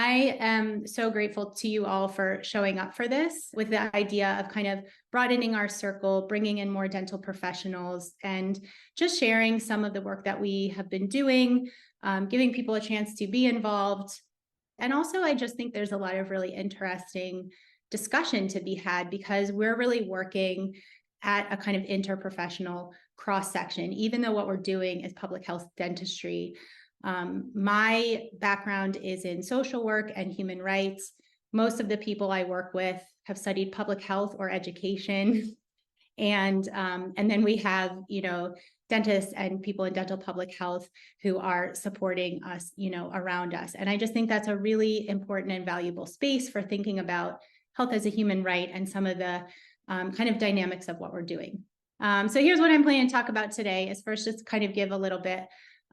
I am so grateful to you all for showing up for this with the idea of kind of broadening our circle, bringing in more dental professionals, and just sharing some of the work that we have been doing, giving people a chance to be involved. And also, I just think there's a lot of really interesting discussion to be had because we're really working at a kind of interprofessional cross section, even though what we're doing is public health dentistry. My background is in social work and human rights. Most of the people I work with have studied public health or education. And then we have, dentists and people in dental public health who are supporting us, around us. And I just think that's a really important and valuable space for thinking about health as a human right and some of the kind of dynamics of what we're doing. So here's what I'm planning to talk about today is first just kind of give a little bit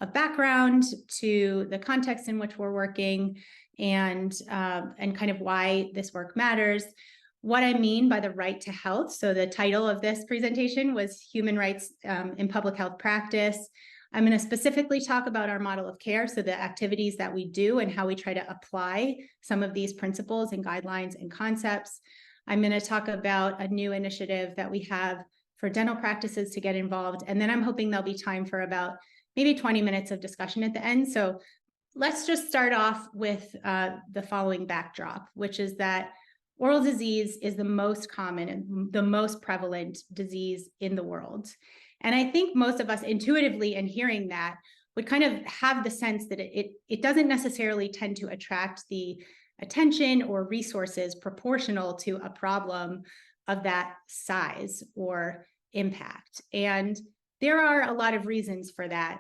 of background to the context in which we're working and kind of why this work matters. What I mean by the right to health. So the title of this presentation was Human Rights in Public Health Practice. I'm going to specifically talk about our model of care, so the activities that we do and how we try to apply some of these principles and guidelines and concepts. I'm going to talk about a new initiative that we have for dental practices to get involved. And then I'm hoping there'll be time for about maybe 20 minutes of discussion at the end. So let's just start off with the following backdrop, which is that oral disease is the most common and the most prevalent disease in the world. And I think most of us intuitively in hearing that would kind of have the sense that it doesn't necessarily tend to attract the attention or resources proportional to a problem of that size or impact. And there are a lot of reasons for that.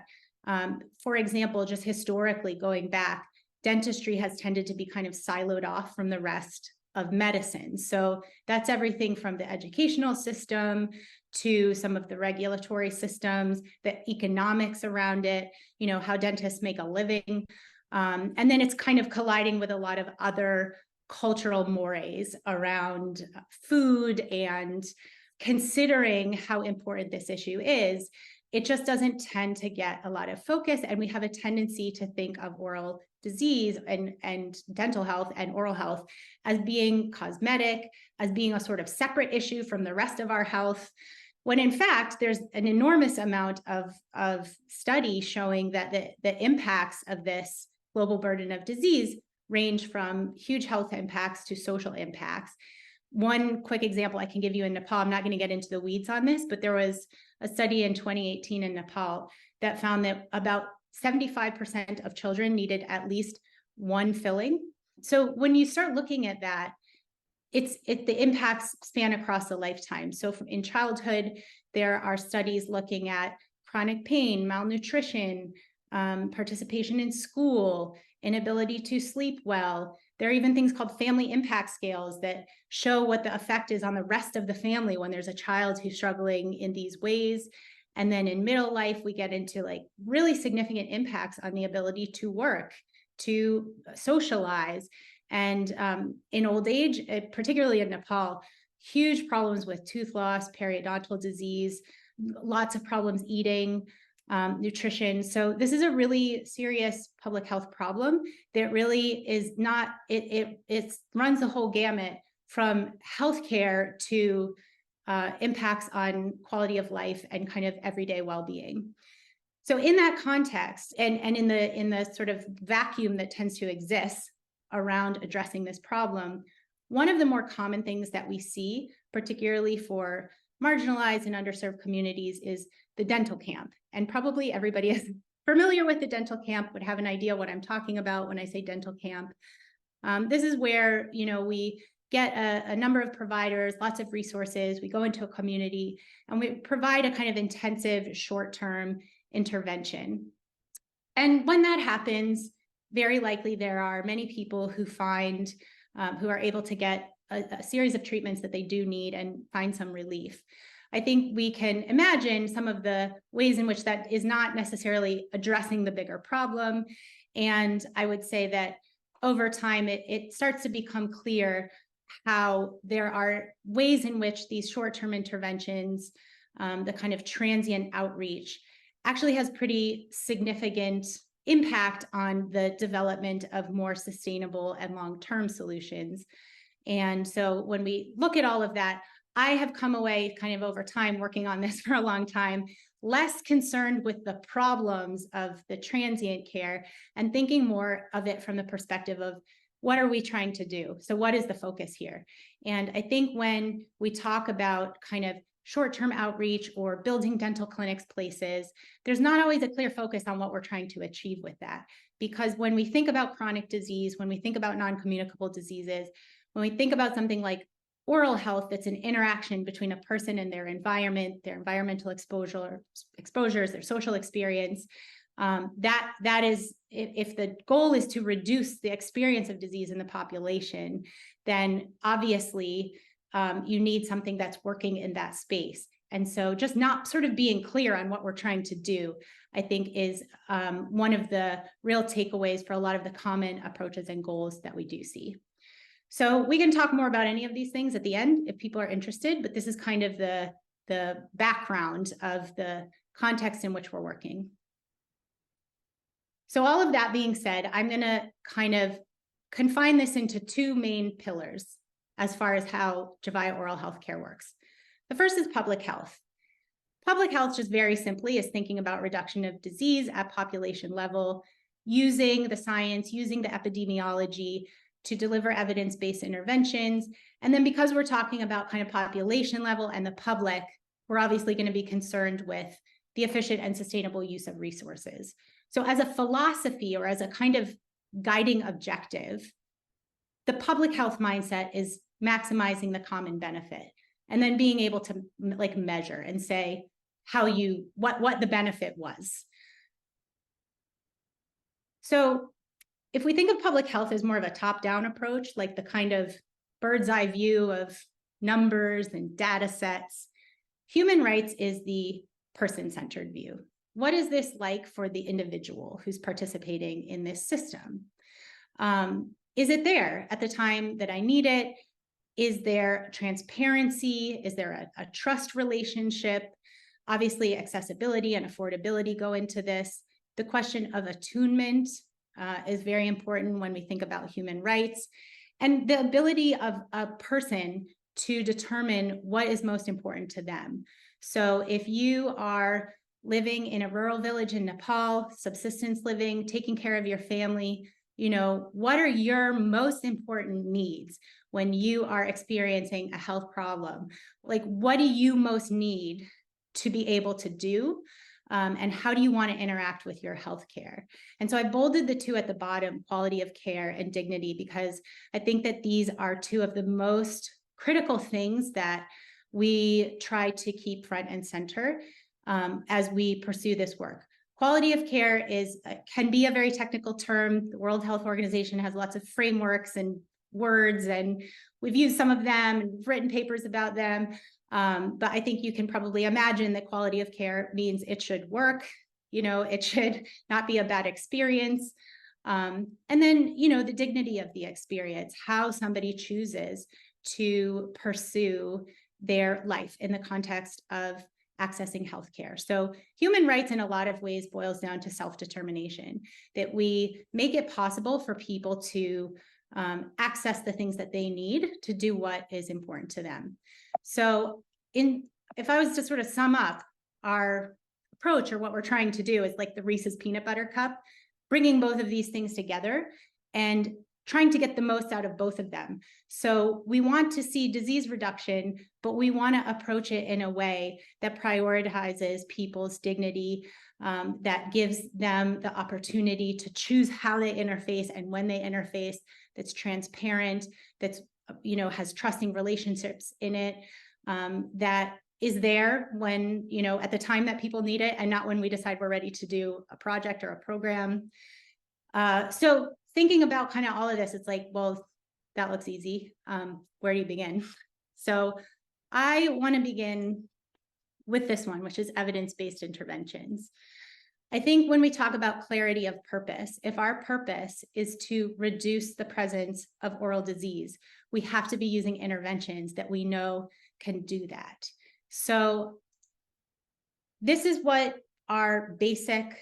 For example, just historically going back, dentistry has tended to be kind of siloed off from the rest of medicine. So that's everything from the educational system to some of the regulatory systems, the economics around it, how dentists make a living. And then it's kind of colliding with a lot of other cultural mores around food and considering how important this issue is. It just doesn't tend to get a lot of focus. And we have a tendency to think of oral disease and dental health and oral health as being cosmetic, as being a sort of separate issue from the rest of our health, when in fact, there's an enormous amount of study showing that the impacts of this global burden of disease range from huge health impacts to social impacts. One quick example I can give you in Nepal, I'm not going to get into the weeds on this, but there was a study in 2018 in Nepal that found that about 75% of children needed at least one filling. So when you start looking at that, the impacts span across a lifetime. So in childhood, there are studies looking at chronic pain, malnutrition, participation in school, inability to sleep well. There are even things called family impact scales that show what the effect is on the rest of the family when there's a child who's struggling in these ways. And then in middle life, we get into like really significant impacts on the ability to work, to socialize. And in old age, particularly in Nepal, huge problems with tooth loss, periodontal disease, lots of problems eating, nutrition. So this is a really serious public health problem that really is not, it runs the whole gamut from healthcare to impacts on quality of life and kind of everyday well-being. So in that context, and in the sort of vacuum that tends to exist around addressing this problem, one of the more common things that we see, particularly for marginalized and underserved communities, is the dental camp. And probably everybody is familiar with the dental camp, would have an idea what I'm talking about when I say dental camp. This is where, we get a number of providers, lots of resources, we go into a community, and we provide a kind of intensive short-term intervention. And when that happens, very likely there are many people who who are able to get a series of treatments that they do need and find some relief. I think we can imagine some of the ways in which that is not necessarily addressing the bigger problem. And I would say that over time, it starts to become clear how there are ways in which these short-term interventions, the kind of transient outreach, actually has pretty significant impact on the development of more sustainable and long-term solutions. And so when we look at all of that, I have come away kind of over time working on this for a long time, less concerned with the problems of the transient care and thinking more of it from the perspective of what are we trying to do? So what is the focus here? And I think when we talk about kind of short-term outreach or building dental clinics places, there's not always a clear focus on what we're trying to achieve with that. Because when we think about chronic disease, when we think about non-communicable diseases, when we think about something like oral health, that's an interaction between a person and their environment, their environmental exposures, their social experience, that is, if the goal is to reduce the experience of disease in the population, then obviously you need something that's working in that space. And so just not sort of being clear on what we're trying to do, I think is one of the real takeaways for a lot of the common approaches and goals that we do see. So we can talk more about any of these things at the end if people are interested, but this is kind of the background of the context in which we're working. So all of that being said, I'm going to kind of confine this into two main pillars as far as how Jevaia Oral Health Care works. The first is public health. Public health, just very simply, is thinking about reduction of disease at population level, using the science, using the epidemiology to deliver evidence-based interventions. And then because we're talking about kind of population level and the public, we're obviously going to be concerned with the efficient and sustainable use of resources. So as a philosophy or as a kind of guiding objective, the public health mindset is maximizing the common benefit and then being able to like measure and say how you, what the benefit was. So if we think of public health as more of a top-down approach, like the kind of bird's eye view of numbers and data sets, human rights is the person-centered view. What is this like for the individual who's participating in this system? Is it there at the time that I need it? Is there transparency? Is there a trust relationship? Obviously, accessibility and affordability go into this. The question of attunement is very important when we think about human rights, and the ability of a person to determine what is most important to them. So if you are living in a rural village in Nepal, subsistence living, taking care of your family, you know, what are your most important needs when you are experiencing a health problem? Like, what do you most need to be able to do? And how do you want to interact with your healthcare? And so I bolded the two at the bottom, quality of care and dignity, because I think that these are two of the most critical things that we try to keep front and center as we pursue this work. Quality of care can be a very technical term. The World Health Organization has lots of frameworks and words, and we've used some of them and written papers about them. But I think you can probably imagine that quality of care means it should work, you know, it should not be a bad experience. And then, you know, the dignity of the experience, how somebody chooses to pursue their life in the context of accessing healthcare. So human rights in a lot of ways boils down to self-determination, that we make it possible for people to access the things that they need to do what is important to them. So if I was to sort of sum up our approach, or what we're trying to do, is like the Reese's peanut butter cup, bringing both of these things together and trying to get the most out of both of them. So we want to see disease reduction, but we want to approach it in a way that prioritizes people's dignity, that gives them the opportunity to choose how they interface and when they interface, that's transparent, that's, you know, has trusting relationships in it, that is there when, you know, at the time that people need it and not when we decide we're ready to do a project or a program. So thinking about kind of all of this, it's like, well, that looks easy. Where do you begin? So I want to begin with this one, which is evidence-based interventions. I think when we talk about clarity of purpose, if our purpose is to reduce the presence of oral disease, we have to be using interventions that we know can do that. So this is what our basic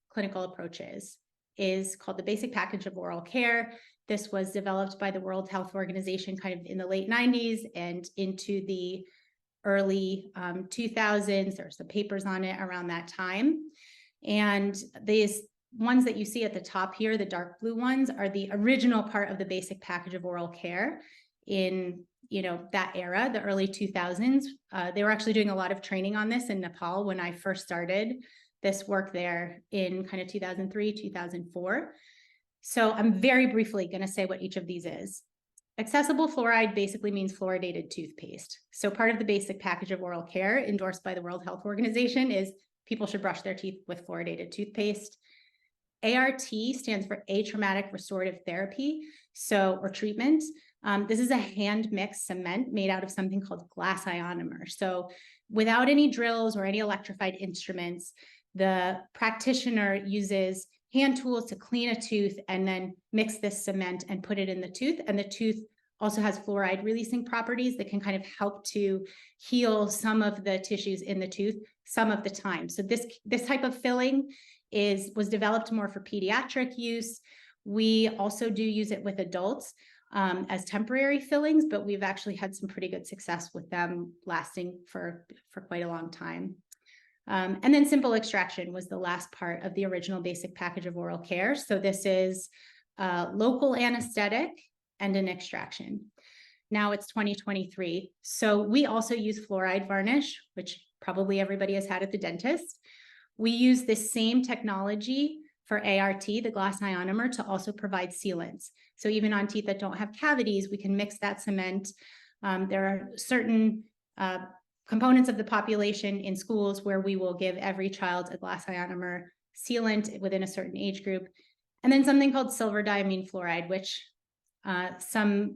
clinical approaches is called the Basic Package of Oral Care. This was developed by the World Health Organization kind of in the late 90s and into the early 2000s. There's some papers on it around that time. And these ones that you see at the top here, the dark blue ones, are the original part of the Basic Package of Oral Care in that era, the early 2000s. They were actually doing a lot of training on this in Nepal when I first started this work there in kind of 2003, 2004. So I'm very briefly going to say what each of these is. Accessible fluoride basically means fluoridated toothpaste. So part of the Basic Package of Oral Care endorsed by the World Health Organization is people should brush their teeth with fluoridated toothpaste. ART stands for atraumatic restorative therapy, or treatment. This is a hand-mixed cement made out of something called glass ionomer. So without any drills or any electrified instruments, the practitioner uses hand tools to clean a tooth and then mix this cement and put it in the tooth. And the tooth also has fluoride releasing properties that can kind of help to heal some of the tissues in the tooth some of the time. So this type of filling was developed more for pediatric use. We also do use it with adults as temporary fillings, but we've actually had some pretty good success with them lasting for quite a long time. And then simple extraction was the last part of the original Basic Package of Oral Care. So this is local anesthetic and an extraction. Now it's 2023. So we also use fluoride varnish, which probably everybody has had at the dentist. We use this same technology for ART, the glass ionomer, to also provide sealants. So even on teeth that don't have cavities, we can mix that cement. There are certain components of the population in schools where we will give every child a glass ionomer sealant within a certain age group. And then something called silver diamine fluoride, which some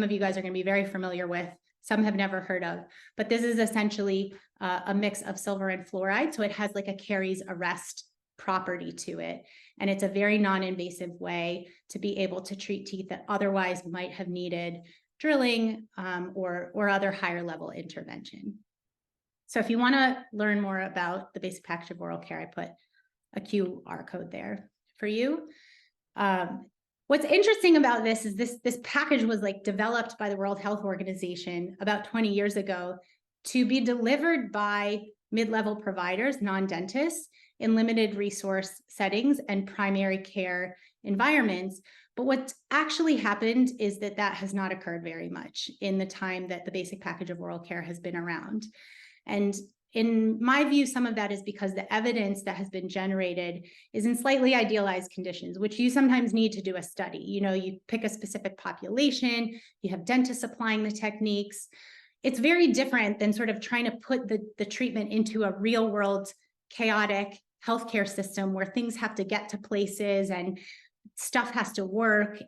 of you guys are going to be very familiar with. Some have never heard of, but this is essentially a mix of silver and fluoride. So it has like a caries arrest property to it. And it's a very non-invasive way to be able to treat teeth that otherwise might have needed drilling or other higher level intervention. So if you want to learn more about the Basic Package of Oral Care, I put a QR code there for you. What's interesting about this is this package was like developed by the World Health Organization about 20 years ago to be delivered by mid-level providers, non-dentists, in limited resource settings and primary care environments. But what's actually happened is that has not occurred very much in the time that the Basic Package of Oral Care has been around. And in my view, some of that is because the evidence that has been generated is in slightly idealized conditions, which you sometimes need to do a study. You pick a specific population, you have dentists applying the techniques. It's very different than sort of trying to put the treatment into a real world, chaotic healthcare system where things have to get to places and stuff has to work.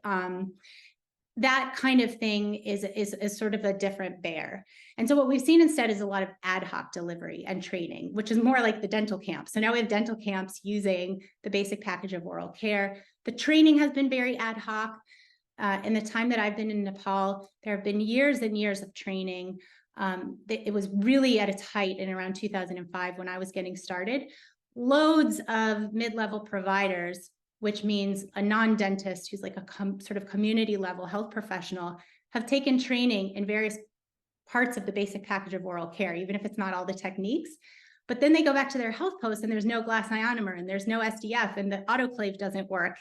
That kind of thing is sort of a different bear. And so what we've seen instead is a lot of ad hoc delivery and training, which is more like the dental camp. So now we have dental camps using the Basic Package of Oral Care. The training has been very ad hoc. In the time that I've been in Nepal, there have been years and years of training. It was really at its height in around 2005 when I was getting started. Loads of mid-level providers, which means a non-dentist who's like a sort of community level health professional, have taken training in various parts of the Basic Package of Oral Care, even if it's not all the techniques. But then they go back to their health post and there's no glass ionomer and there's no SDF and the autoclave doesn't work.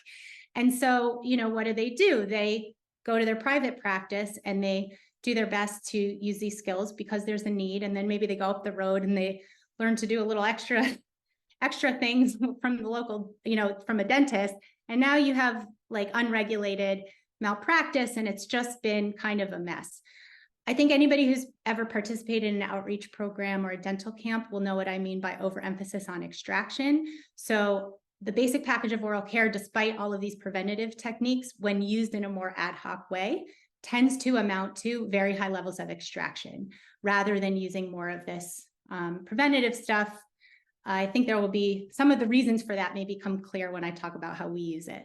And so, what do? They go to their private practice and they do their best to use these skills because there's a need. And then maybe they go up the road and they learn to do a little extra things from the local, from a dentist. And now you have like unregulated malpractice and it's just been kind of a mess. I think anybody who's ever participated in an outreach program or a dental camp will know what I mean by overemphasis on extraction. So the Basic Package of Oral Care, despite all of these preventative techniques, when used in a more ad hoc way, tends to amount to very high levels of extraction rather than using more of this preventative stuff. I think there will be some of the reasons for that may become clear when I talk about how we use it.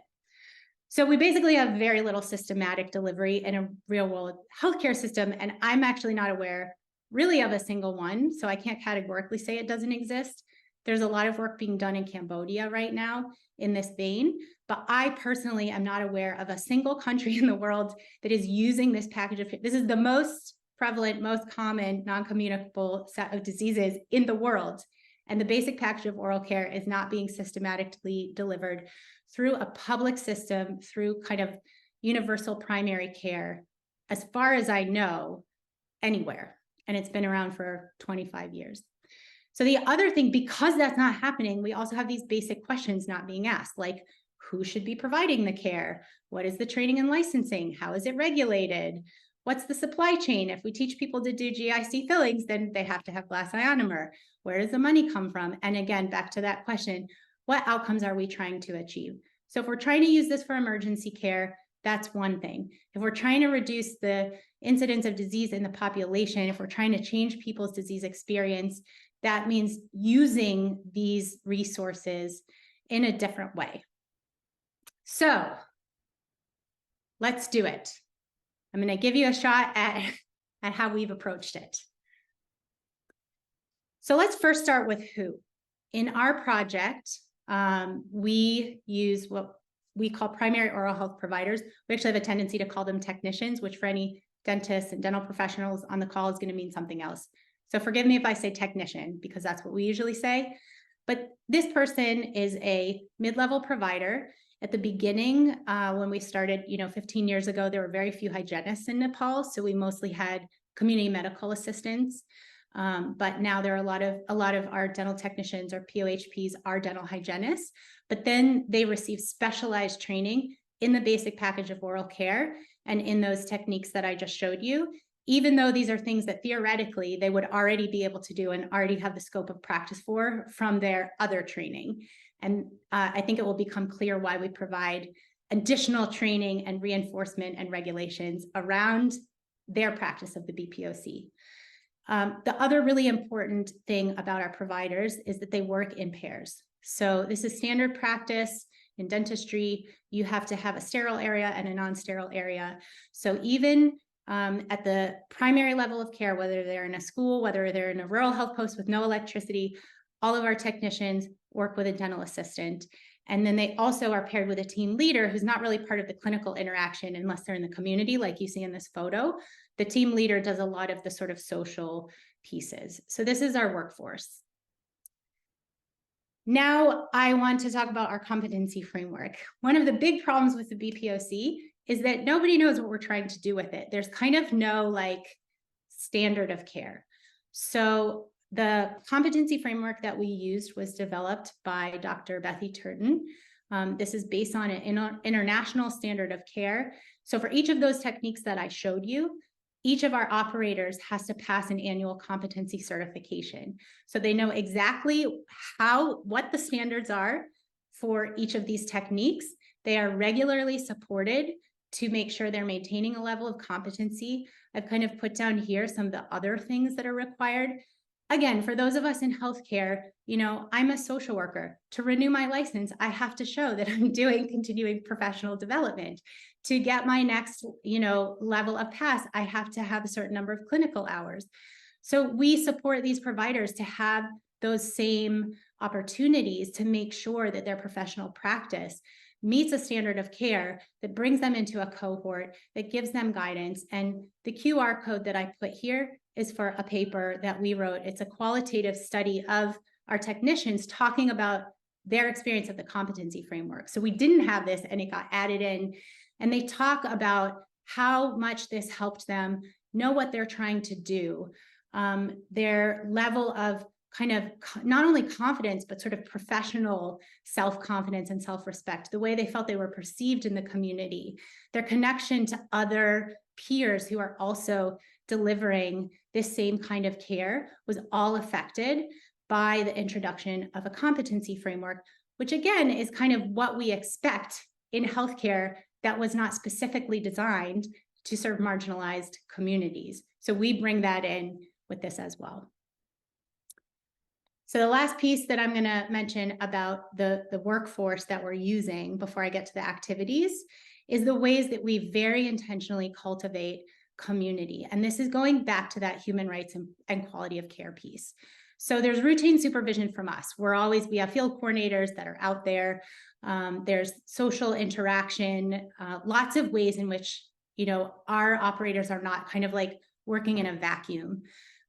So we basically have very little systematic delivery in a real world healthcare system. And I'm actually not aware really of a single one. So I can't categorically say it doesn't exist. There's a lot of work being done in Cambodia right now in this vein, but I personally am not aware of a single country in the world that is using this package of care. This is the most prevalent, most common non-communicable set of diseases in the world. And the basic package of oral care is not being systematically delivered through a public system, through kind of universal primary care, as far as I know, anywhere. And it's been around for 25 years. So the other thing, because that's not happening, we also have these basic questions not being asked, like who should be providing the care? What is the training and licensing? How is it regulated? What's the supply chain? If we teach people to do GIC fillings, then they have to have glass ionomer. Where does the money come from? And again, back to that question, what outcomes are we trying to achieve? So if we're trying to use this for emergency care, that's one thing. If we're trying to reduce the incidence of disease in the population, if we're trying to change people's disease experience, that means using these resources in a different way. So let's do it. I'm going to give you a shot at how we've approached it. So let's first start with who. In our project, we use what we call primary oral health providers. We actually have a tendency to call them technicians, which for any dentists and dental professionals on the call is going to mean something else. So forgive me if I say technician, because that's what we usually say. But this person is a mid-level provider. At the beginning, when we started, 15 years ago, there were very few hygienists in Nepal. So we mostly had community medical assistants. But now there are a lot of our dental technicians or POHPs are dental hygienists, but then they receive specialized training in the basic package of oral care and in those techniques that I just showed you, even though these are things that theoretically they would already be able to do and already have the scope of practice for from their other training. And I think it will become clear why we provide additional training and reinforcement and regulations around their practice of the BPOC. The other really important thing about our providers is that they work in pairs. So this is standard practice in dentistry. You have to have a sterile area and a non-sterile area. So even at the primary level of care, whether they're in a school, whether they're in a rural health post with no electricity, all of our technicians work with a dental assistant. And then they also are paired with a team leader who's not really part of the clinical interaction unless they're in the community, like you see in this photo. The team leader does a lot of the sort of social pieces. So this is our workforce. Now I want to talk about our competency framework. One of the big problems with the BPOC is that nobody knows what we're trying to do with it. There's kind of no standard of care. So the competency framework that we used was developed by Dr. Bethy Turton. This is based on an international standard of care. So for each of those techniques that I showed you, each of our operators has to pass an annual competency certification. So they know exactly what the standards are for each of these techniques. They are regularly supported to make sure they're maintaining a level of competency. I've kind of put down here some of the other things that are required. Again, for those of us in healthcare, I'm a social worker. To renew my license, I have to show that I'm doing continuing professional development. To get my next, level of pass, I have to have a certain number of clinical hours. So we support these providers to have those same opportunities to make sure that their professional practice meets a standard of care that brings them into a cohort, that gives them guidance. And the QR code that I put here is for a paper that we wrote. It's a qualitative study of our technicians talking about their experience of the competency framework. So we didn't have this and it got added in. And they talk about how much this helped them know what they're trying to do, their level of kind of not only confidence, but sort of professional self-confidence and self-respect, the way they felt they were perceived in the community, their connection to other peers who are also delivering this same kind of care was all affected by the introduction of a competency framework, which again is kind of what we expect in healthcare that was not specifically designed to serve marginalized communities. So we bring that in with this as well. So the last piece that I'm going to mention about the workforce that we're using before I get to the activities is the ways that we very intentionally cultivate community. And this is going back to that human rights and quality of care piece. So there's routine supervision from us. We have field coordinators that are out there. There's social interaction, lots of ways in which, our operators are not kind of like working in a vacuum.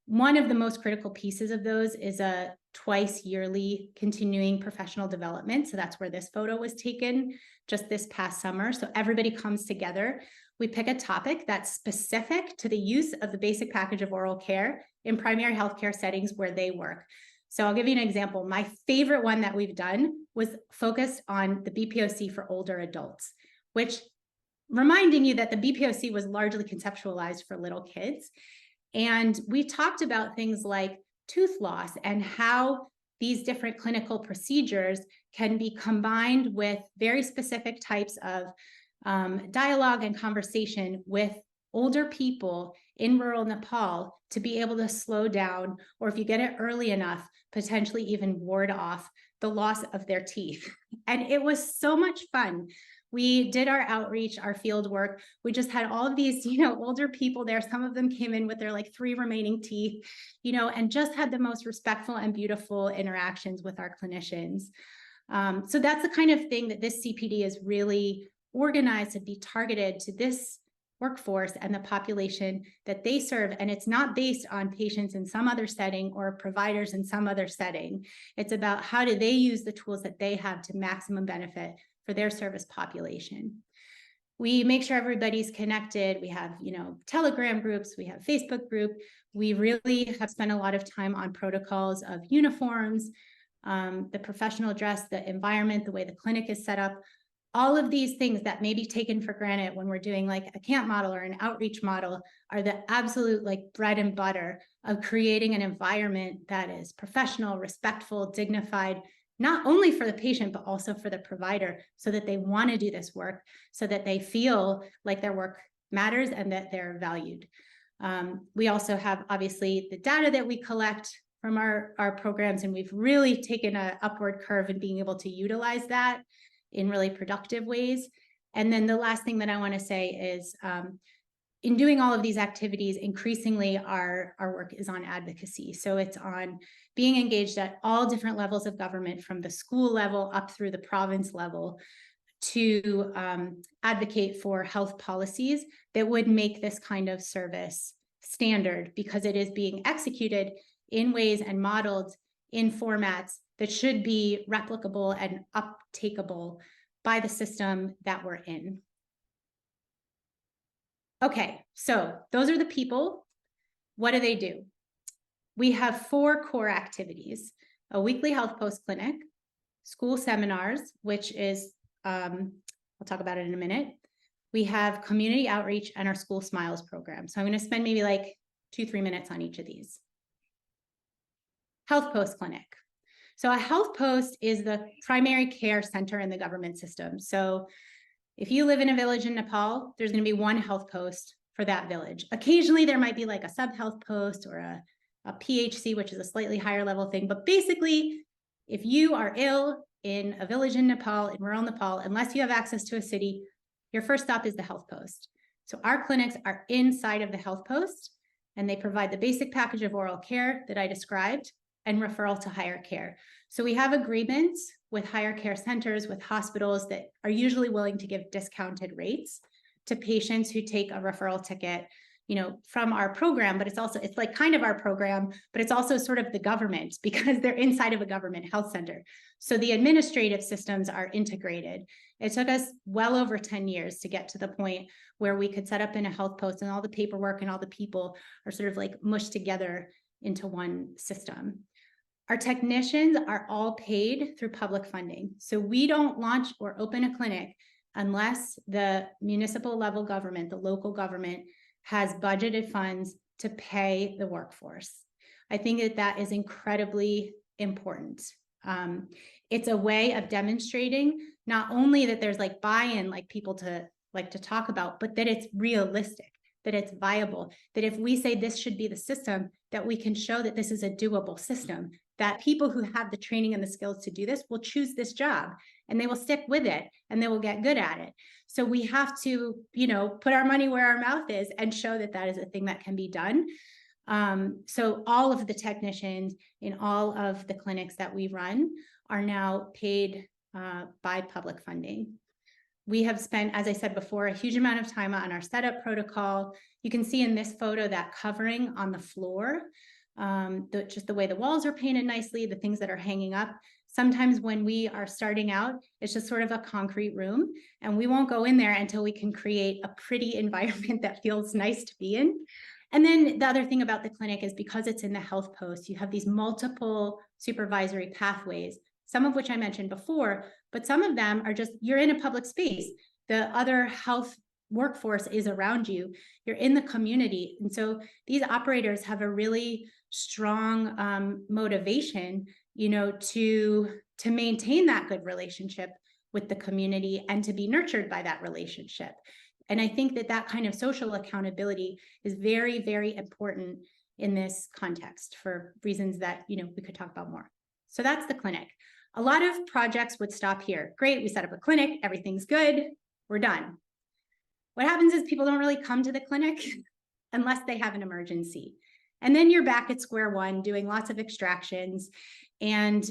One of the most critical pieces of those is a twice yearly continuing professional development. So that's where this photo was taken just this past summer. So everybody comes together. We pick a topic that's specific to the use of the basic package of oral care in primary healthcare settings where they work. So I'll give you an example. My favorite one that we've done was focused on the BPOC for older adults, which, reminding you that the BPOC was largely conceptualized for little kids. And we talked about things like tooth loss and how these different clinical procedures can be combined with very specific types of dialogue and conversation with older people in rural Nepal to be able to slow down, or if you get it early enough, potentially even ward off the loss of their teeth. And it was so much fun. We did our outreach, our field work. We just had all of these, older people there. Some of them came in with their 3 remaining teeth, and just had the most respectful and beautiful interactions with our clinicians. So that's the kind of thing that this CPD is really organized to be targeted to this workforce and the population that they serve. And it's not based on patients in some other setting or providers in some other setting. It's about how do they use the tools that they have to maximum benefit for their service population. We make sure everybody's connected. We have, Telegram groups, we have Facebook group. We really have spent a lot of time on protocols of uniforms, the professional dress, the environment, the way the clinic is set up. All of these things that may be taken for granted when we're doing a camp model or an outreach model are the absolute bread and butter of creating an environment that is professional, respectful, dignified, not only for the patient, but also for the provider, so that they want to do this work, so that they feel like their work matters and that they're valued. We also have, obviously, the data that we collect from our programs, and we've really taken an upward curve in being able to utilize that in really productive ways. And then the last thing that I want to say is, in doing all of these activities, increasingly our work is on advocacy. So it's on being engaged at all different levels of government, from the school level up through the province level, to advocate for health policies that would make this kind of service standard, because it is being executed in ways and modeled in formats that should be replicable and uptakeable by the system that we're in. Okay, so those are the people. What do? We have 4 core activities: a weekly health post clinic, school seminars, which is, I'll talk about it in a minute. We have community outreach and our School Smiles program. So I'm going to spend maybe 2-3 minutes on each of these. Health post clinic. So a health post is the primary care center in the government system. So if you live in a village in Nepal, there's going to be one health post for that village. Occasionally, there might be a sub-health post or a PHC, which is a slightly higher level thing. But basically, if you are ill in a village in Nepal, in rural Nepal, unless you have access to a city, your first stop is the health post. So our clinics are inside of the health post, and they provide the basic package of oral care that I described and referral to higher care. So we have agreements with higher care centers, with hospitals that are usually willing to give discounted rates to patients who take a referral ticket, from our program. But it's kind of our program, but it's also sort of the government, because they're inside of a government health center. So the administrative systems are integrated. It took us well over 10 years to get to the point where we could set up in a health post, and all the paperwork and all the people are sort of mushed together into one system. Our technicians are all paid through public funding. So we don't launch or open a clinic unless the municipal level government, the local government, has budgeted funds to pay the workforce. I think that is incredibly important. It's a way of demonstrating not only that there's buy-in, people to talk about, but that it's realistic, that it's viable, that if we say this should be the system, that we can show that this is a doable system, that people who have the training and the skills to do this will choose this job, and they will stick with it, and they will get good at it. So we have to, put our money where our mouth is and show that that is a thing that can be done. So all of the technicians in all of the clinics that we run are now paid by public funding. We have spent, as I said before, a huge amount of time on our setup protocol. You can see in this photo that covering on the floor, just the way the walls are painted nicely, the things that are hanging up. Sometimes when we are starting out, it's just sort of a concrete room, and we won't go in there until we can create a pretty environment that feels nice to be in. And then the other thing about the clinic is because it's in the health post, you have these multiple supervisory pathways, some of which I mentioned before, but some of them are just, you're in a public space. The other health workforce is around you. You're in the community. And so these operators have a really strong motivation, to maintain that good relationship with the community and to be nurtured by that relationship. And I think that kind of social accountability is very, very important in this context for reasons that, we could talk about more. So that's the clinic. A lot of projects would stop here. Great, we set up a clinic, everything's good, we're done. What happens is people don't really come to the clinic unless they have an emergency. And then you're back at square one doing lots of extractions, and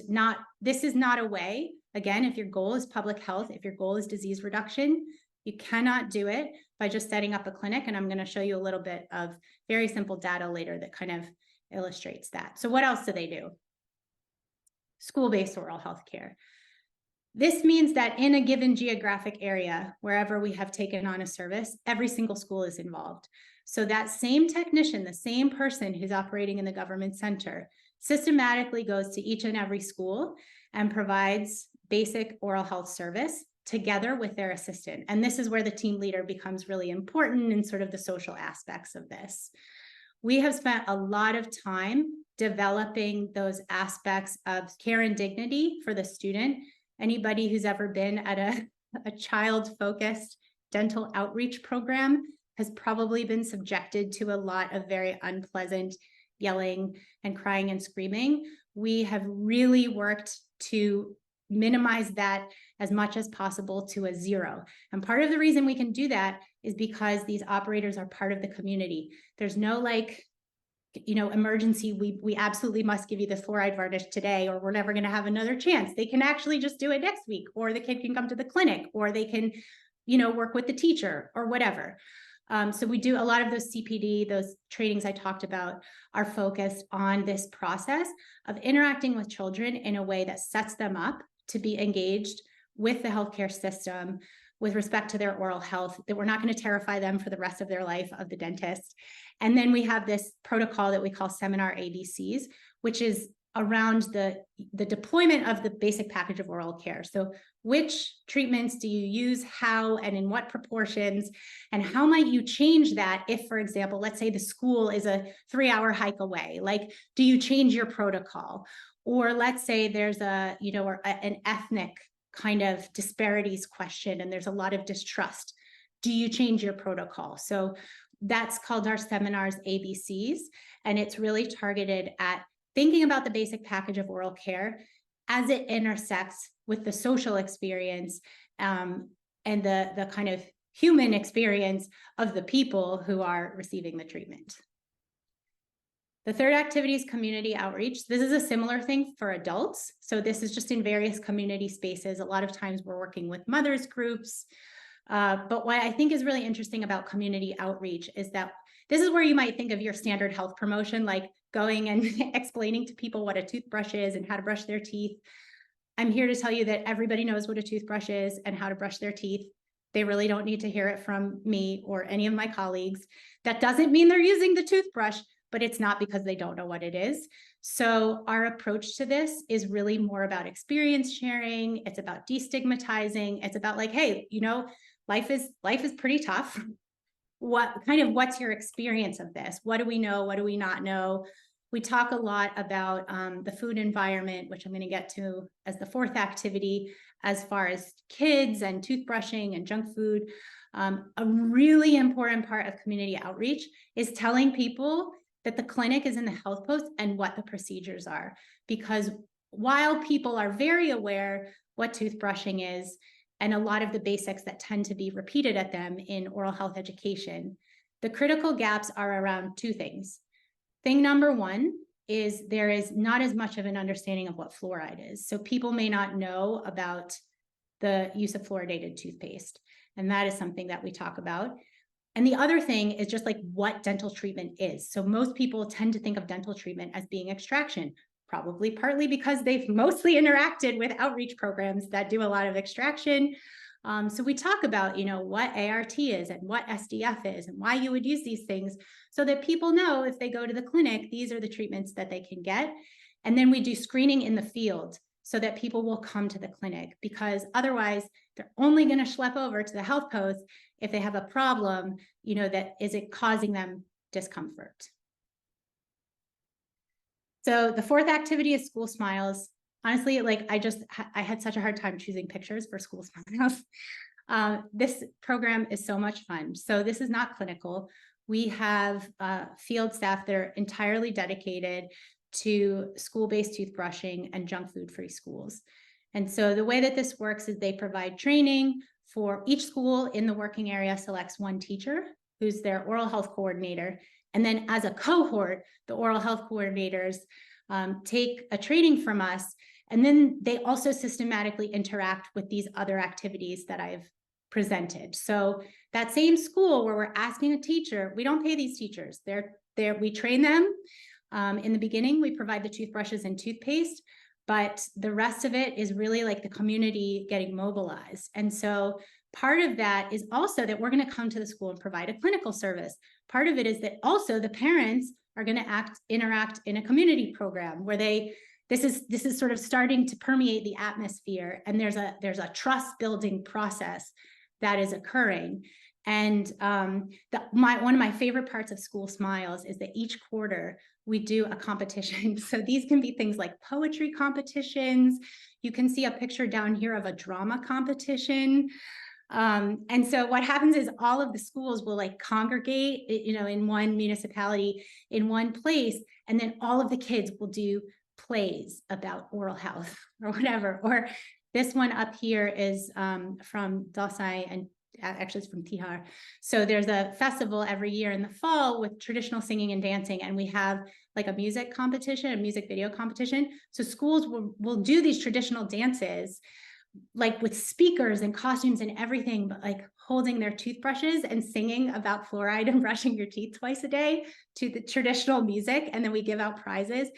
this is not a way. Again, if your goal is public health, if your goal is disease reduction, you cannot do it by just setting up a clinic. And I'm going to show you a little bit of very simple data later that kind of illustrates that. So what else do they do? School-based oral health care. This means that in a given geographic area, wherever we have taken on a service, every single school is involved. So that same technician, the same person who's operating in the government center, systematically goes to each and every school and provides basic oral health service together with their assistant. And this is where the team leader becomes really important in sort of the social aspects of this. We have spent a lot of time developing those aspects of care and dignity for the student. Anybody who's ever been at a child-focused dental outreach program has probably been subjected to a lot of very unpleasant yelling and crying and screaming. We have really worked to minimize that as much as possible to a zero. And part of the reason we can do that is because these operators are part of the community. There's no emergency, we absolutely must give you the fluoride varnish today, or we're never going to have another chance. They can actually just do it next week, or the kid can come to the clinic, or they can, work with the teacher or whatever. So we do a lot of those CPD, those trainings I talked about are focused on this process of interacting with children in a way that sets them up to be engaged with the healthcare system with respect to their oral health, that we're not going to terrify them for the rest of their life of the dentist. And then we have this protocol that we call seminar ABCs, which is around the deployment of the basic package of oral care. So which treatments do you use, how, and in what proportions, and how might you change that if, for example, let's say the school is a 3-hour hike away, do you change your protocol? Or let's say there's an ethnic kind of disparities question and there's a lot of distrust. Do you change your protocol? So that's called our seminars ABCs, and it's really targeted at thinking about the basic package of oral care as it intersects with the social experience and the kind of human experience of the people who are receiving the treatment. The third activity is community outreach. This is a similar thing for adults. So this is just in various community spaces. A lot of times we're working with mothers groups. But what I think is really interesting about community outreach is that this is where you might think of your standard health promotion, like going and explaining to people what a toothbrush is and how to brush their teeth. I'm here to tell you that everybody knows what a toothbrush is and how to brush their teeth. They really don't need to hear it from me or any of my colleagues. That doesn't mean they're using the toothbrush, but it's not because they don't know what it is. So our approach to this is really more about experience sharing. It's about destigmatizing. It's about hey, life is pretty tough. What's your experience of this? What do we know? What do we not know? We talk a lot about the food environment, which I'm going to get to as the fourth activity, as far as kids and toothbrushing and junk food. A really important part of community outreach is telling people that the clinic is in the health post and what the procedures are. Because while people are very aware what toothbrushing is, and a lot of the basics that tend to be repeated at them in oral health education, the critical gaps are around two things. thing number one is there is not as much of an understanding of what fluoride is. So people may not know about the use of fluoridated toothpaste. And that is something that we talk about. And the other thing is just like what dental treatment is. So most people tend to think of dental treatment as being extraction, probably partly because they've mostly interacted with outreach programs that do a lot of extraction. So we talk about, what ART is and what SDF is and why you would use these things so that people know if they go to the clinic, these are the treatments that they can get. And then we do screening in the field so that people will come to the clinic, because otherwise they're only going to schlep over to the health post if they have a problem, that is it causing them discomfort. So the fourth activity is School Smiles. Honestly, I had such a hard time choosing pictures for School Smiles. This program is so much fun. So this is not clinical. We have field staff that are entirely dedicated to school-based toothbrushing and junk food-free schools. And so the way that this works is they provide training for each school in the working area, selects one teacher who's their oral health coordinator. And then as a cohort, the oral health coordinators take a training from us. And then they also systematically interact with these other activities that I've presented. So that same school where we're asking a teacher, we don't pay these teachers. We train them. In the beginning, we provide the toothbrushes and toothpaste, but the rest of it is really like the community getting mobilized. And so part of that is also that we're going to come to the school and provide a clinical service. Part of it is that also the parents are going to interact in a community program where this is sort of starting to permeate the atmosphere, and there's a trust building process that is occurring. And one of my favorite parts of School Smiles is that each quarter we do a competition. So these can be things like poetry competitions. You can see a picture down here of a drama competition. And so what happens is all of the schools will congregate, in one municipality, in one place, and then all of the kids will do plays about oral health or whatever. Or this one up here is from Dosai, and actually it's from Tihar. So there's a festival every year in the fall with traditional singing and dancing, and we have a music competition, a music video competition. So schools will do these traditional dances with speakers and costumes and everything, but holding their toothbrushes and singing about fluoride and brushing your teeth twice a day to the traditional music. And then we give out prizes,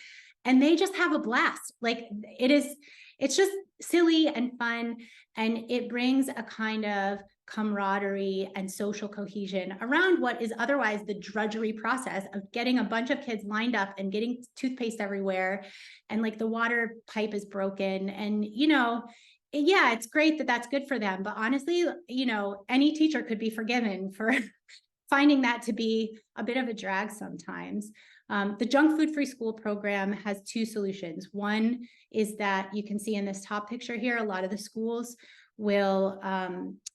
and they just have a blast. It's just silly and fun. And it brings a kind of camaraderie and social cohesion around what is otherwise the drudgery process of getting a bunch of kids lined up and getting toothpaste everywhere. And the water pipe is broken. And, yeah, it's great that that's good for them. But honestly, any teacher could be forgiven for finding that to be a bit of a drag sometimes. The junk food free school program has two solutions. One is that you can see in this top picture here, a lot of the schools will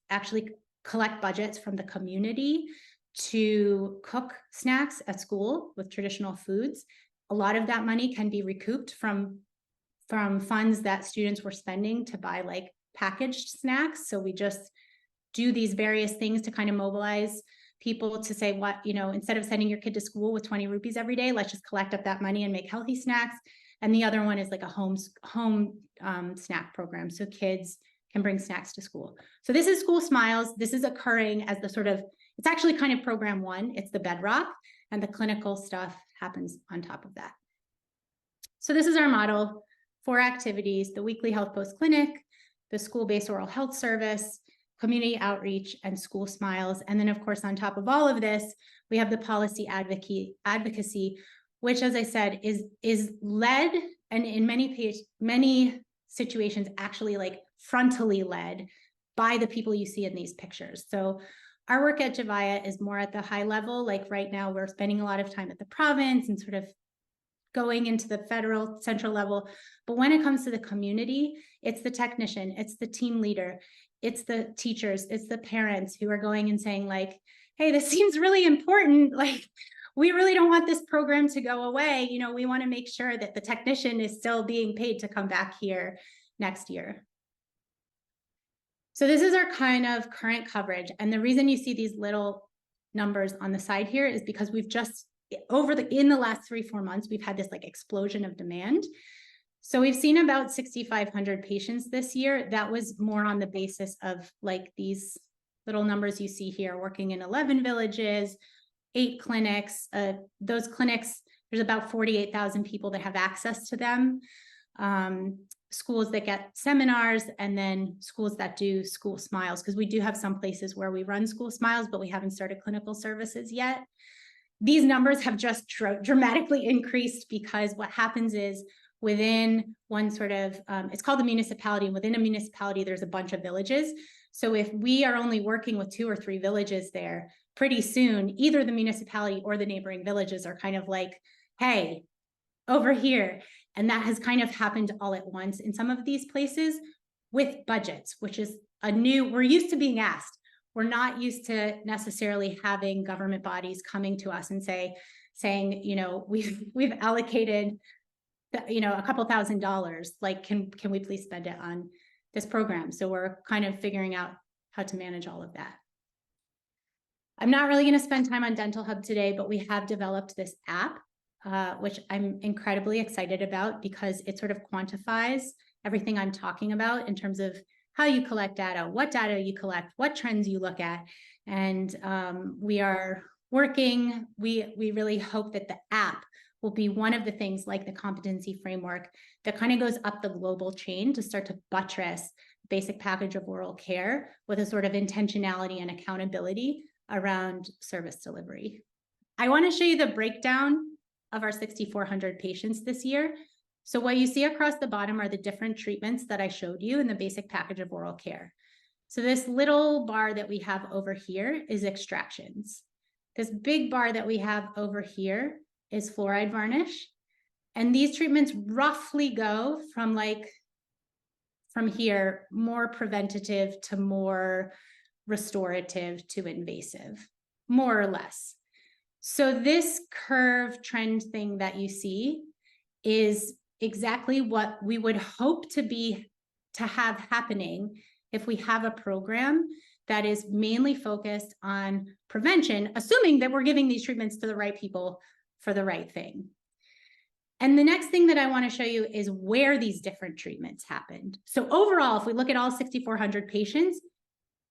actually collect budgets from the community to cook snacks at school with traditional foods. A lot of that money can be recouped from funds that students were spending to buy packaged snacks. So we just do these various things to kind of mobilize people to say, instead of sending your kid to school with 20 rupees every day, let's just collect up that money and make healthy snacks. And the other one is a home snack program. So kids can bring snacks to school. So this is School Smiles. This is occurring as it's actually kind of program one. It's the bedrock, and the clinical stuff happens on top of that. So this is our model: 4 activities: the weekly health post clinic, the school-based oral health service, community outreach, and School Smiles. And then of course, on top of all of this, we have the policy advocacy, which, as I said, is led, and in many situations actually frontally led by the people you see in these pictures. So our work at Jevaia is more at the high level. Right now, we're spending a lot of time at the province and sort of going into the federal central level. But when it comes to the community, it's the technician, it's the team leader, it's the teachers, it's the parents who are going and saying hey, this seems really important. We really don't want this program to go away. We want to make sure that the technician is still being paid to come back here next year. So this is our kind of current coverage. And the reason you see these little numbers on the side here is because we've just in the last 3-4 months, we've had this like explosion of demand. So we've seen about 6,500 patients this year. That was more on the basis of like these little numbers you see here, working in 11 villages, 8 clinics. Those clinics, there's about 48,000 people that have access to them. Schools that get seminars, and then schools that do school smiles, because we do have some places where we run school smiles, but we haven't started clinical services yet. These numbers have just dramatically increased, because what happens is within one sort of, it's called the municipality, and within a municipality, there's a bunch of villages. So if we are only working with 2 or 3 villages there, pretty soon, either the municipality or the neighboring villages are kind of like, hey, over here. And that has kind of happened all at once in some of these places with budgets, which is we're used to being asked. We're not used to necessarily having government bodies coming to us and saying, we've allocated, a couple $1,000, like, can we please spend it on this program? So we're kind of figuring out how to manage all of that. I'm not really going to spend time on Dental Hub today, but we have developed this app, which I'm incredibly excited about, because it sort of quantifies everything I'm talking about in terms of how you collect data, what data you collect, what trends you look at. And we are working, we really hope that the app will be one of the things, like the competency framework, that kind of goes up the global chain to start to buttress basic package of oral care with a sort of intentionality and accountability around service delivery. I want to show you the breakdown of our 6,400 patients this year. So what you see across the bottom are the different treatments that I showed you in the basic package of oral care. So this little bar that we have over here is extractions. This big bar that we have over here is fluoride varnish. And these treatments roughly go from here, more preventative to more restorative to invasive, more or less. So this curve trend thing that you see is exactly what we would hope to have happening if we have a program that is mainly focused on prevention, assuming that we're giving these treatments to the right people for the right thing. And the next thing that I want to show you is where these different treatments happened. So overall, if we look at all 6,400 patients,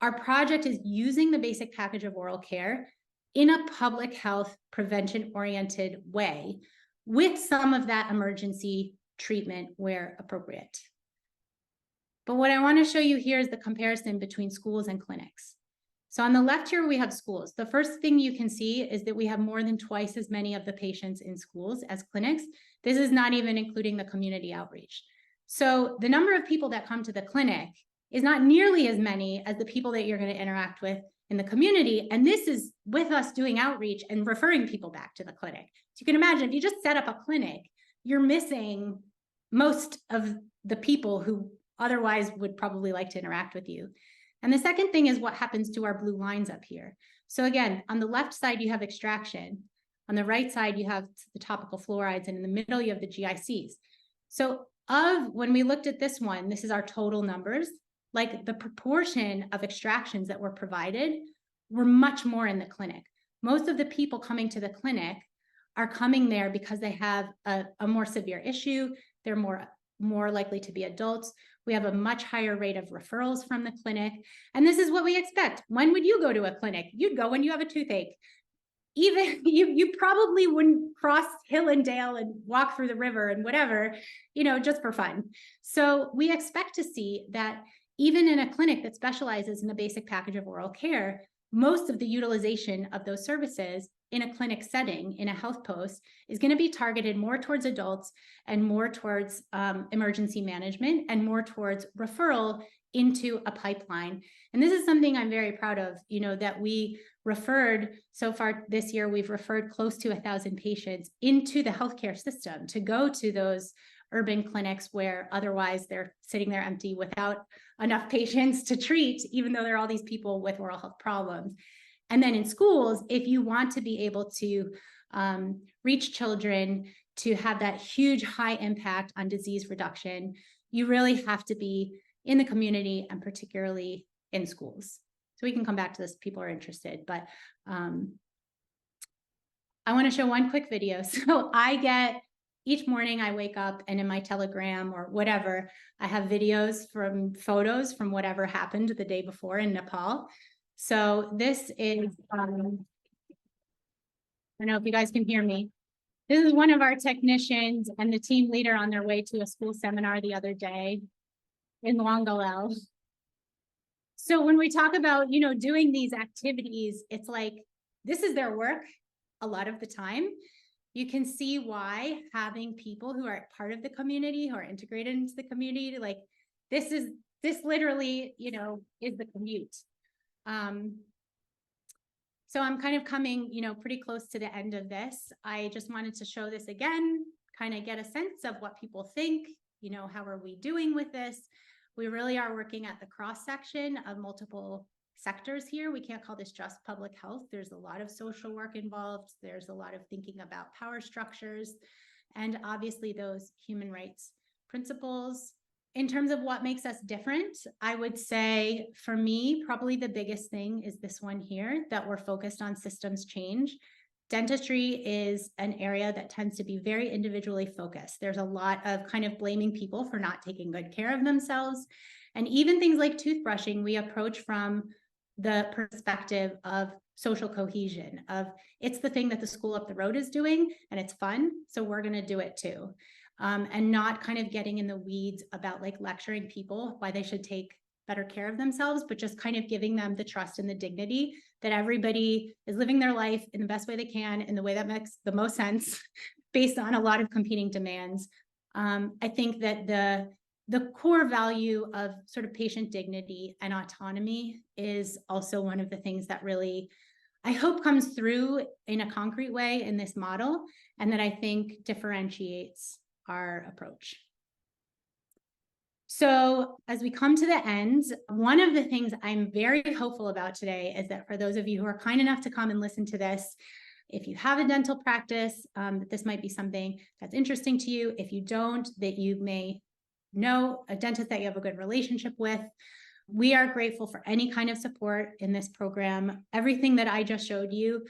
our project is using the basic package of oral care in a public health prevention-oriented way, with some of that emergency treatment where appropriate. But what I want to show you here is the comparison between schools and clinics. So on the left here, we have schools. The first thing you can see is that we have more than twice as many of the patients in schools as clinics. This is not even including the community outreach. So the number of people that come to the clinic is not nearly as many as the people that you're going to interact with in the community. And this is with us doing outreach and referring people back to the clinic. So you can imagine if you just set up a clinic, you're missing most of the people who otherwise would probably like to interact with you. And the second thing is what happens to our blue lines up here. So again, on the left side, you have extraction. On the right side, you have the topical fluorides, and in the middle, you have the GICs. So when we looked at this one, this is our total numbers, like the proportion of extractions that were provided were much more in the clinic. Most of the people coming to the clinic are coming there because they have a more severe issue. They're more likely to be adults. We have a much higher rate of referrals from the clinic. And this is what we expect. When would you go to a clinic? You'd go when you have a toothache. Even you probably wouldn't cross hill and dale and walk through the river and whatever, just for fun. So we expect to see that even in a clinic that specializes in the basic package of oral care, most of the utilization of those services in a clinic setting, in a health post, is going to be targeted more towards adults and more towards emergency management and more towards referral into a pipeline. And this is something I'm very proud of, that we referred so far this year, we've referred close to 1,000 patients into the healthcare system to go to those urban clinics where otherwise they're sitting there empty without enough patients to treat, even though there are all these people with oral health problems. And then in schools, if you want to be able to reach children, to have that huge high impact on disease reduction, you really have to be in the community and particularly in schools. So we can come back to this if people are interested, but I want to show one quick video. So each morning I wake up and in my Telegram or whatever, I have photos from whatever happened the day before in Nepal. So this is, I don't know if you guys can hear me. This is one of our technicians and the team leader on their way to a school seminar the other day in Longalel. So when we talk about, doing these activities, it's like, this is their work a lot of the time. You can see why having people who are part of the community, who are integrated into the community, like this literally, is the commute. So I'm kind of coming, pretty close to the end of this. I just wanted to show this again, kind of get a sense of what people think, how are we doing with this? We really are working at the cross section of multiple sectors here. We can't call this just public health. There's a lot of social work involved. There's a lot of thinking about power structures and obviously those human rights principles. In terms of what makes us different, I would say for me, probably the biggest thing is this one here, that we're focused on systems change. Dentistry is an area that tends to be very individually focused. There's a lot of kind of blaming people for not taking good care of themselves. And even things like toothbrushing, we approach from the perspective of social cohesion, of it's the thing that the school up the road is doing and it's fun, so we're going to do it too. And not kind of getting in the weeds about like lecturing people why they should take better care of themselves, but just kind of giving them the trust and the dignity that everybody is living their life in the best way they can, in the way that makes the most sense based on a lot of competing demands. I think that the core value of sort of patient dignity and autonomy is also one of the things that really, I hope, comes through in a concrete way in this model, and that I think differentiates our approach. So as we come to the end, one of the things I'm very hopeful about today is that for those of you who are kind enough to come and listen to this, if you have a dental practice, that this might be something that's interesting to you. If you don't, that you may know a dentist that you have a good relationship with. We are grateful for any kind of support in this program. Everything that I just showed you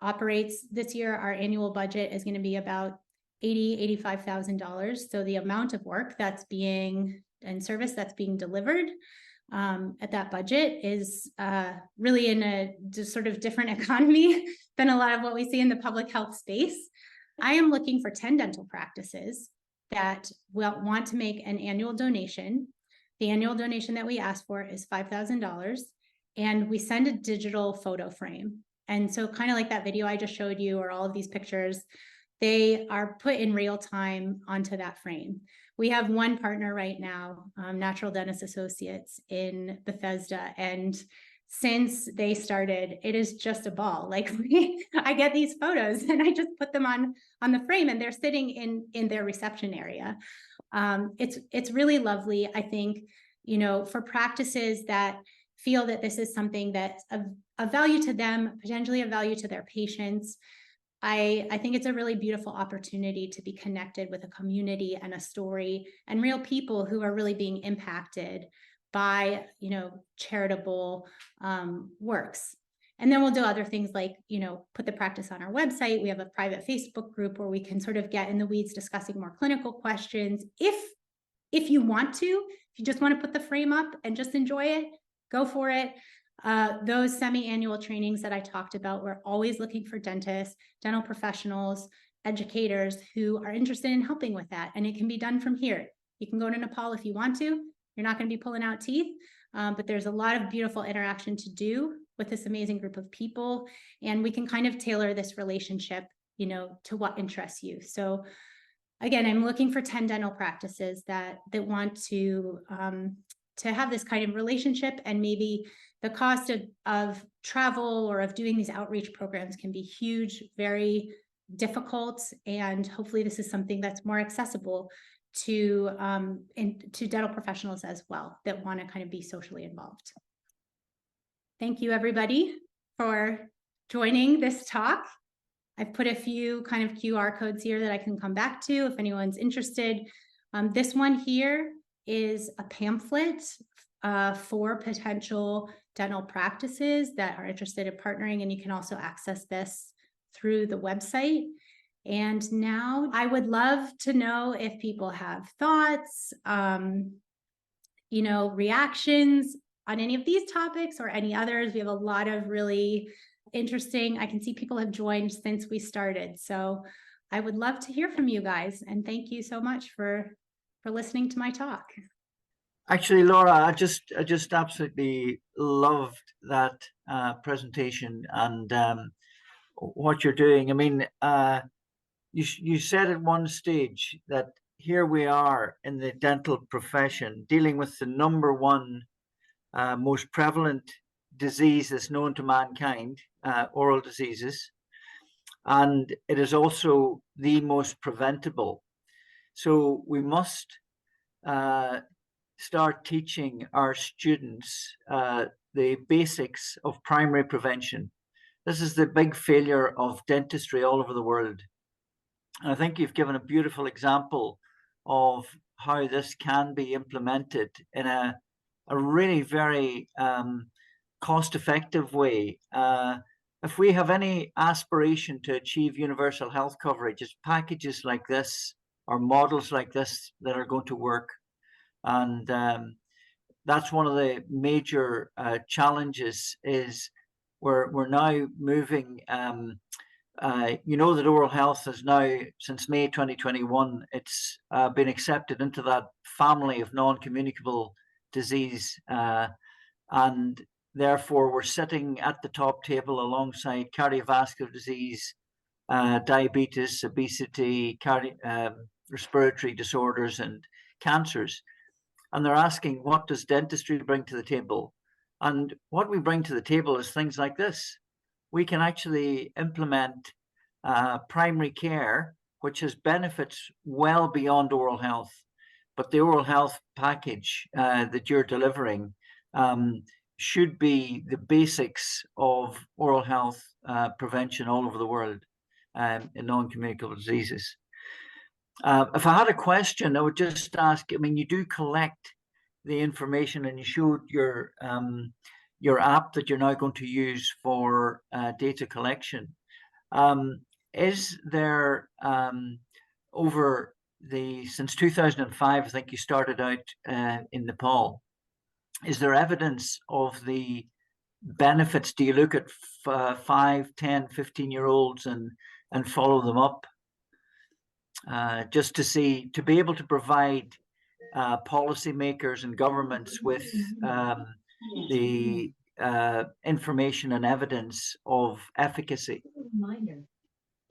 operates this year. Our annual budget is going to be about $85,000. So the amount of work that's being and service that's being delivered at that budget is really in a sort of different economy than a lot of what we see in the public health space. I am looking for 10 dental practices that will want to make an annual donation. The annual donation that we ask for is $5,000, and we send a digital photo frame. And so kind of like that video I just showed you, or all of these pictures, they are put in real time onto that frame. We have one partner right now, Natural Dentist Associates in Bethesda, and since they started, it is just a ball. Like I get these photos and I just put them on the frame, and they're sitting in their reception area. It's really lovely. I think, for practices that feel that this is something that's of value to them, potentially of value to their patients, I think it's a really beautiful opportunity to be connected with a community and a story and real people who are really being impacted by, charitable works. And then we'll do other things like, put the practice on our website. We have a private Facebook group where we can sort of get in the weeds discussing more clinical questions. If you want to, if you just want to put the frame up and just enjoy it, go for it. Those semi-annual trainings that I talked about, we're always looking for dentists, dental professionals, educators who are interested in helping with that. And it can be done from here. You can go to Nepal if you want to. You're not going to be pulling out teeth, but there's a lot of beautiful interaction to do with this amazing group of people. And we can kind of tailor this relationship, to what interests you. So again, I'm looking for 10 dental practices that want to have this kind of relationship, and maybe the cost of travel or of doing these outreach programs can be huge, very difficult, and hopefully this is something that's more accessible to dental professionals as well that want to kind of be socially involved. Thank you, everybody, for joining this talk. I've put a few kind of QR codes here that I can come back to if anyone's interested. This one here is a pamphlet for potential dental practices that are interested in partnering, and you can also access this through the website. And now I would love to know if people have thoughts, reactions on any of these topics or any others. We have a lot of really interesting, I can see people have joined since we started. So I would love to hear from you guys. And thank you so much for listening to my talk. Actually, Laura, I just absolutely loved that presentation and what you're doing. I mean, you said at one stage that here we are in the dental profession dealing with the number one most prevalent disease that's known to mankind, oral diseases, and it is also the most preventable. So we must start teaching our students the basics of primary prevention. This is the big failure of dentistry all over the world. And I think you've given a beautiful example of how this can be implemented in a really very cost-effective way. If we have any aspiration to achieve universal health coverage, it's packages like this or models like this that are going to work. And that's one of the major challenges is we're now moving. That oral health is now, since May 2021, it's been accepted into that family of non-communicable disease. And therefore, we're sitting at the top table alongside cardiovascular disease, diabetes, obesity, respiratory disorders, and cancers. And they're asking, what does dentistry bring to the table? And what we bring to the table is things like this. We can actually implement primary care, which has benefits well beyond oral health. But the oral health package that you're delivering should be the basics of oral health prevention all over the world in non-communicable diseases. If I had a question, I would just ask, I mean, you do collect the information and you showed your app that you're now going to use for data collection. Is there, since 2005, I think you started out in Nepal, is there evidence of the benefits? Do you look at 5, 10, 15-year-olds and follow them up? Just to be able to provide policymakers and governments with the information and evidence of efficacy?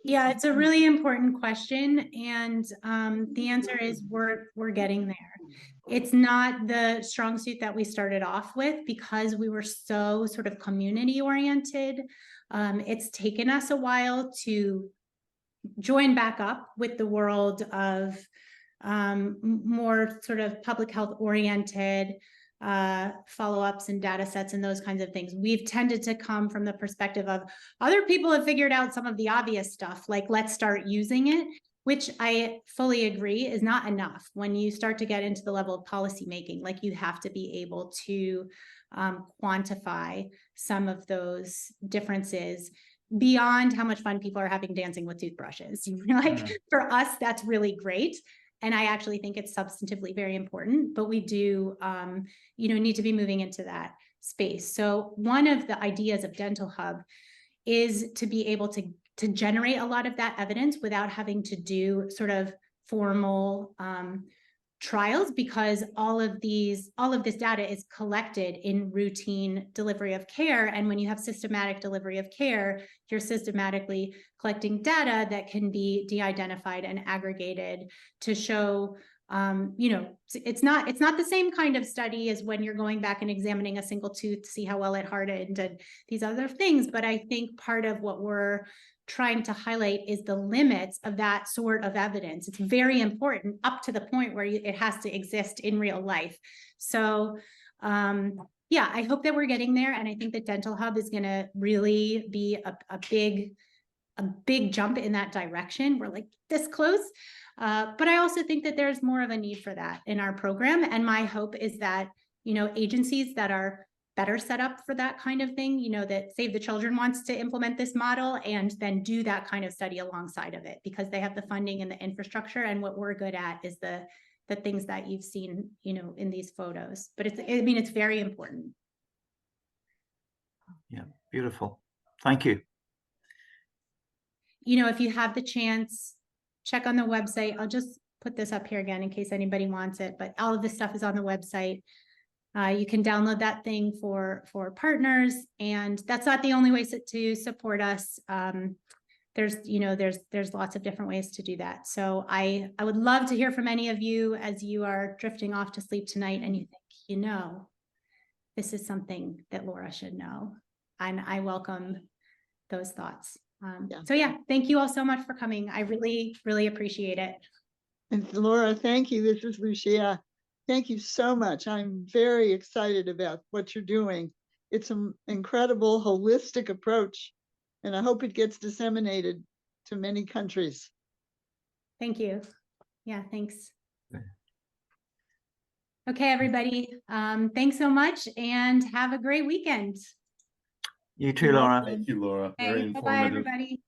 Yeah, it's a really important question. And the answer is we're getting there. It's not the strong suit that we started off with because we were so sort of community oriented. It's taken us a while to join back up with the world of more sort of public health oriented follow-ups and data sets and those kinds of things. We've tended to come from the perspective of other people have figured out some of the obvious stuff, like let's start using it, which I fully agree is not enough. When you start to get into the level of policy making, like you have to be able to quantify some of those differences beyond how much fun people are having dancing with toothbrushes. For us, that's really great. And I actually think it's substantively very important, but we do, need to be moving into that space. So one of the ideas of Dental Hub is to be able to generate a lot of that evidence without having to do sort of formal trials, because all of this data is collected in routine delivery of care. And when you have systematic delivery of care, you're systematically collecting data that can be de-identified and aggregated to show, it's not the same kind of study as when you're going back and examining a single tooth to see how well it hardened and these other things. But I think part of what we're trying to highlight is the limits of that sort of evidence. It's very important up to the point where it has to exist in real life. So yeah, I hope that we're getting there. And I think that Dental Hub is going to really be a big jump in that direction. We're like this close. But I also think that there's more of a need for that in our program. And my hope is that, agencies that are better set up for that kind of thing, you know, that Save the Children wants to implement this model and then do that kind of study alongside of it, because they have the funding and the infrastructure. And what we're good at is the things that you've seen, you know, in these photos. But I mean, it's very important. Yeah, beautiful. Thank you. You know, if you have the chance, check on the website. I'll just put this up here again in case anybody wants it, but all of this stuff is on the website. You can download that thing for partners, and that's not the only way to support us. There's, you know, there's lots of different ways to do that. So I would love to hear from any of you as you are drifting off to sleep tonight and you think, you know, this is something that Laura should know. And I welcome those thoughts. So yeah, thank you all so much for coming. I really, really appreciate it. And Laura, thank you. This is Lucia. Thank you so much. I'm very excited about what you're doing. It's an incredible holistic approach, and I hope it gets disseminated to many countries. Thank you. Yeah, thanks. Okay, everybody. Thanks so much and have a great weekend. You too, Laura. Thank you, Laura. Okay, Very bye-bye, informative. everybody.